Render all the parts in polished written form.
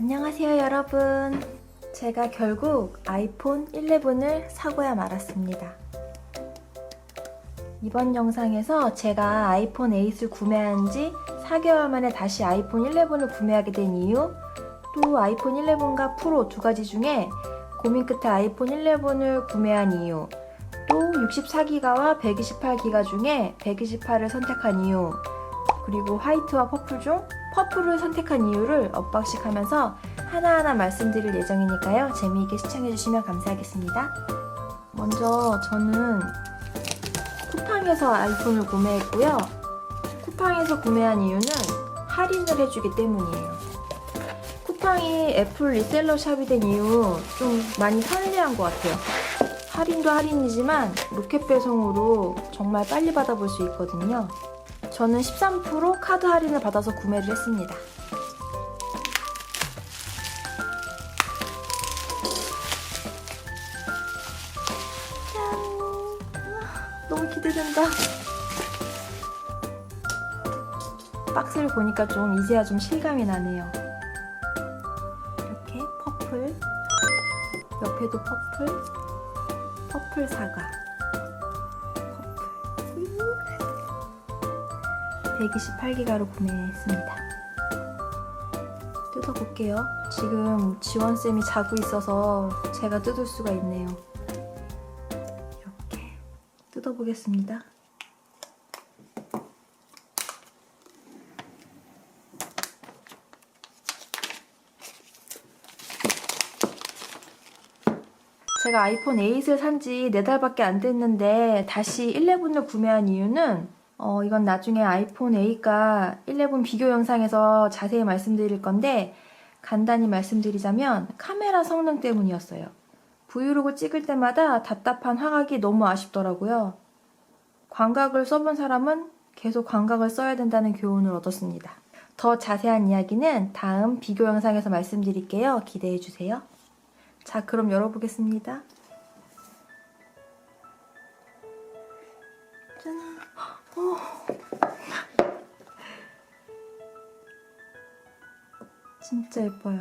안녕하세요 여러분. 제가 결국 아이폰 11을 사고야 말았습니다. 이번 영상에서 제가 아이폰 8을 구매한 지 4개월 만에 다시 아이폰 11을 구매하게 된 이유, 또 아이폰 11과 프로 두 가지 중에 고민 끝에 아이폰 11을 구매한 이유, 또 64기가와 128기가 중에 128을 선택한 이유, 그리고 화이트와 퍼플 중 퍼플을 선택한 이유를 엇박식 하면서 하나하나 말씀드릴 예정이니까요. 재미있게 시청해주시면 감사하겠습니다. 먼저 저는 쿠팡에서 아이폰을 구매했고요. 쿠팡에서 구매한 이유는 할인을 해주기 때문이에요. 쿠팡이 애플 리셀러 샵이 된 이후 좀 많이 편리한 것 같아요. 할인도 할인이지만 로켓 배송으로 정말 빨리 받아볼 수 있거든요. 저는 13% 카드 할인을 받아서 구매를 했습니다. 짠! 너무 기대된다. 박스를 보니까 좀 이제야 좀 실감이 나네요. 이렇게 퍼플, 옆에도 퍼플 사과, 128기가로 구매했습니다. 뜯어볼게요. 지금 지원쌤이 자고 있어서 제가 뜯을 수가 있네요. 이렇게 뜯어보겠습니다. 제가 아이폰 8을 산지 4달밖에 안 됐는데 다시 11을 구매한 이유는 이건 나중에 아이폰 8과 11 비교 영상에서 자세히 말씀드릴 건데 간단히 말씀드리자면 카메라 성능 때문이었어요. 브이로그 찍을 때마다 답답한 화각이 너무 아쉽더라고요. 광각을 써본 사람은 계속 광각을 써야 된다는 교훈을 얻었습니다. 더 자세한 이야기는 다음 비교 영상에서 말씀드릴게요. 기대해주세요. 자, 그럼 열어보겠습니다. 짠! 진짜 예뻐요.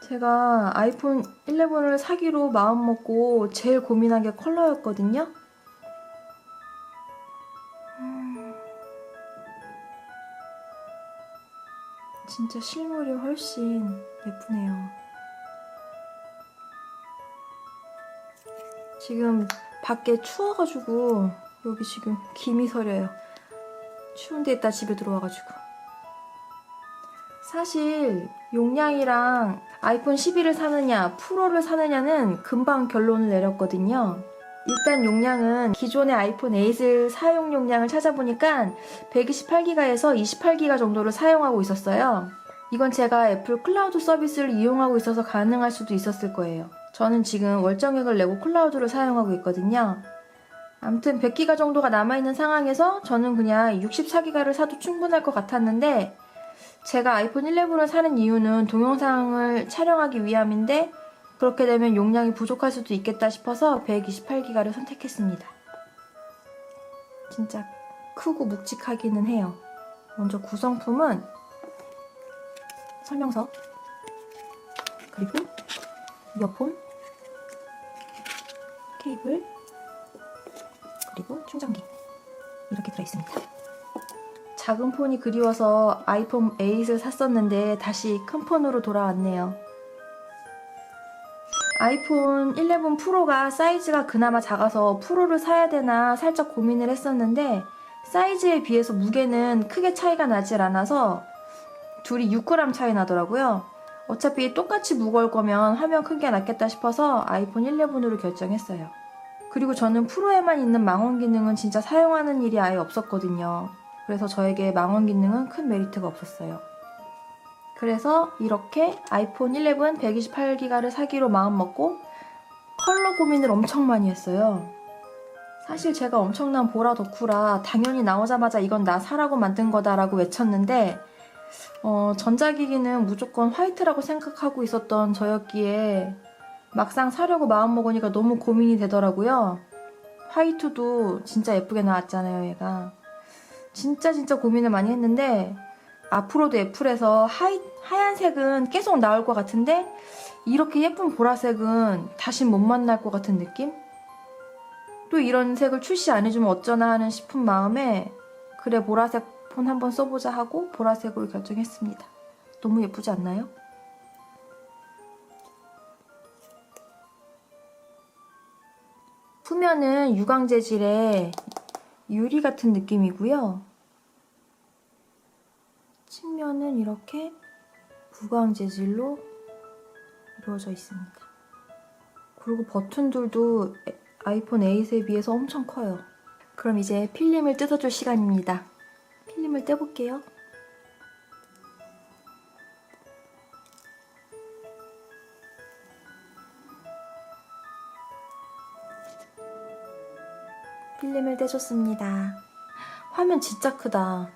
제가 아이폰 11을 사기로 마음먹고 제일 고민한 게 컬러였거든요. 진짜 실물이 훨씬 예쁘네요. 지금 밖에 추워가지고 여기 지금 김이 서려요. 추운데 이따 집에 들어와가지고. 사실 용량이랑 아이폰 11을 사느냐 프로를 사느냐는 금방 결론을 내렸거든요. 일단 용량은 기존의 아이폰 8을 사용 용량을 찾아보니까 128기가에서 28기가 정도를 사용하고 있었어요. 이건 제가 애플 클라우드 서비스를 이용하고 있어서 가능할 수도 있었을 거예요. 저는 지금 월정액을 내고 클라우드를 사용하고 있거든요. 아무튼 100기가 정도가 남아있는 상황에서 저는 그냥 64기가를 사도 충분할 것 같았는데 제가 아이폰 11을 사는 이유는 동영상을 촬영하기 위함인데 그렇게 되면 용량이 부족할 수도 있겠다 싶어서 128기가를 선택했습니다. 진짜 크고 묵직하기는 해요. 먼저 구성품은 설명서, 그리고 이어폰, 케이블, 그리고 충전기 이렇게 들어있습니다. 작은 폰이 그리워서 아이폰 8을 샀었는데 다시 큰 폰으로 돌아왔네요. 아이폰 11 프로가 사이즈가 그나마 작아서 프로를 사야 되나 살짝 고민을 했었는데 사이즈에 비해서 무게는 크게 차이가 나질 않아서 둘이 6g 차이 나더라고요. 어차피 똑같이 무거울 거면 화면 큰 게 낫겠다 싶어서 아이폰 11으로 결정했어요. 그리고 저는 프로에만 있는 망원 기능은 진짜 사용하는 일이 아예 없었거든요. 그래서 저에게 망원 기능은 큰 메리트가 없었어요. 그래서 이렇게 아이폰 11 128기가를 사기로 마음먹고 컬러 고민을 엄청 많이 했어요. 사실 제가 엄청난 보라 덕후라 당연히 나오자마자 이건 나 사라고 만든 거다 라고 외쳤는데 전자기기는 무조건 화이트라고 생각하고 있었던 저였기에 막상 사려고 마음먹으니까 너무 고민이 되더라고요. 화이트도 진짜 예쁘게 나왔잖아요, 얘가. 진짜 고민을 많이 했는데 앞으로도 애플에서 하얀색은 계속 나올 것 같은데 이렇게 예쁜 보라색은 다시 못 만날 것 같은 느낌? 또 이런 색을 출시 안 해주면 어쩌나 하는 싶은 마음에 그래 보라색 폰 한번 써보자 하고 보라색으로 결정했습니다. 너무 예쁘지 않나요? 후면은 유광 재질의 유리 같은 느낌이고요. 측면은 이렇게 무광 재질로 이루어져 있습니다. 그리고 버튼들도 아이폰 8에 비해서 엄청 커요. 그럼 이제 필름을 뜯어줄 시간입니다. 필름을 떼볼게요. 필름을 떼줬습니다. 화면 진짜 크다.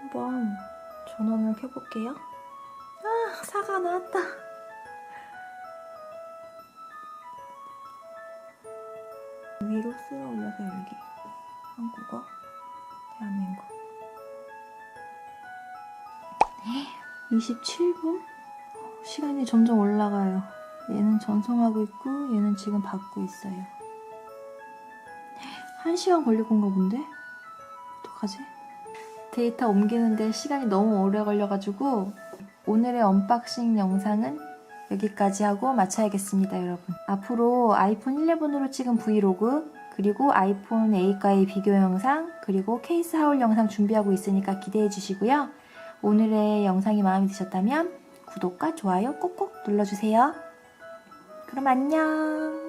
한번 전원을 켜볼게요. 아, 사과 나왔다. 위로 쓸어 올려서 열기. 한국어, 대한민국. 27분? 시간이 점점 올라가요. 얘는 전송하고 있고 얘는 지금 받고 있어요. 1시간 걸릴 건가 본데? 어떡하지? 데이터 옮기는데 시간이 너무 오래 걸려가지고 오늘의 언박싱 영상은 여기까지 하고 마쳐야겠습니다, 여러분. 앞으로 아이폰 11으로 찍은 브이로그, 그리고 아이폰 8과의 비교 영상, 그리고 케이스 하울 영상 준비하고 있으니까 기대해 주시고요. 오늘의 영상이 마음에 드셨다면 구독과 좋아요 꼭꼭 눌러주세요. 그럼 안녕!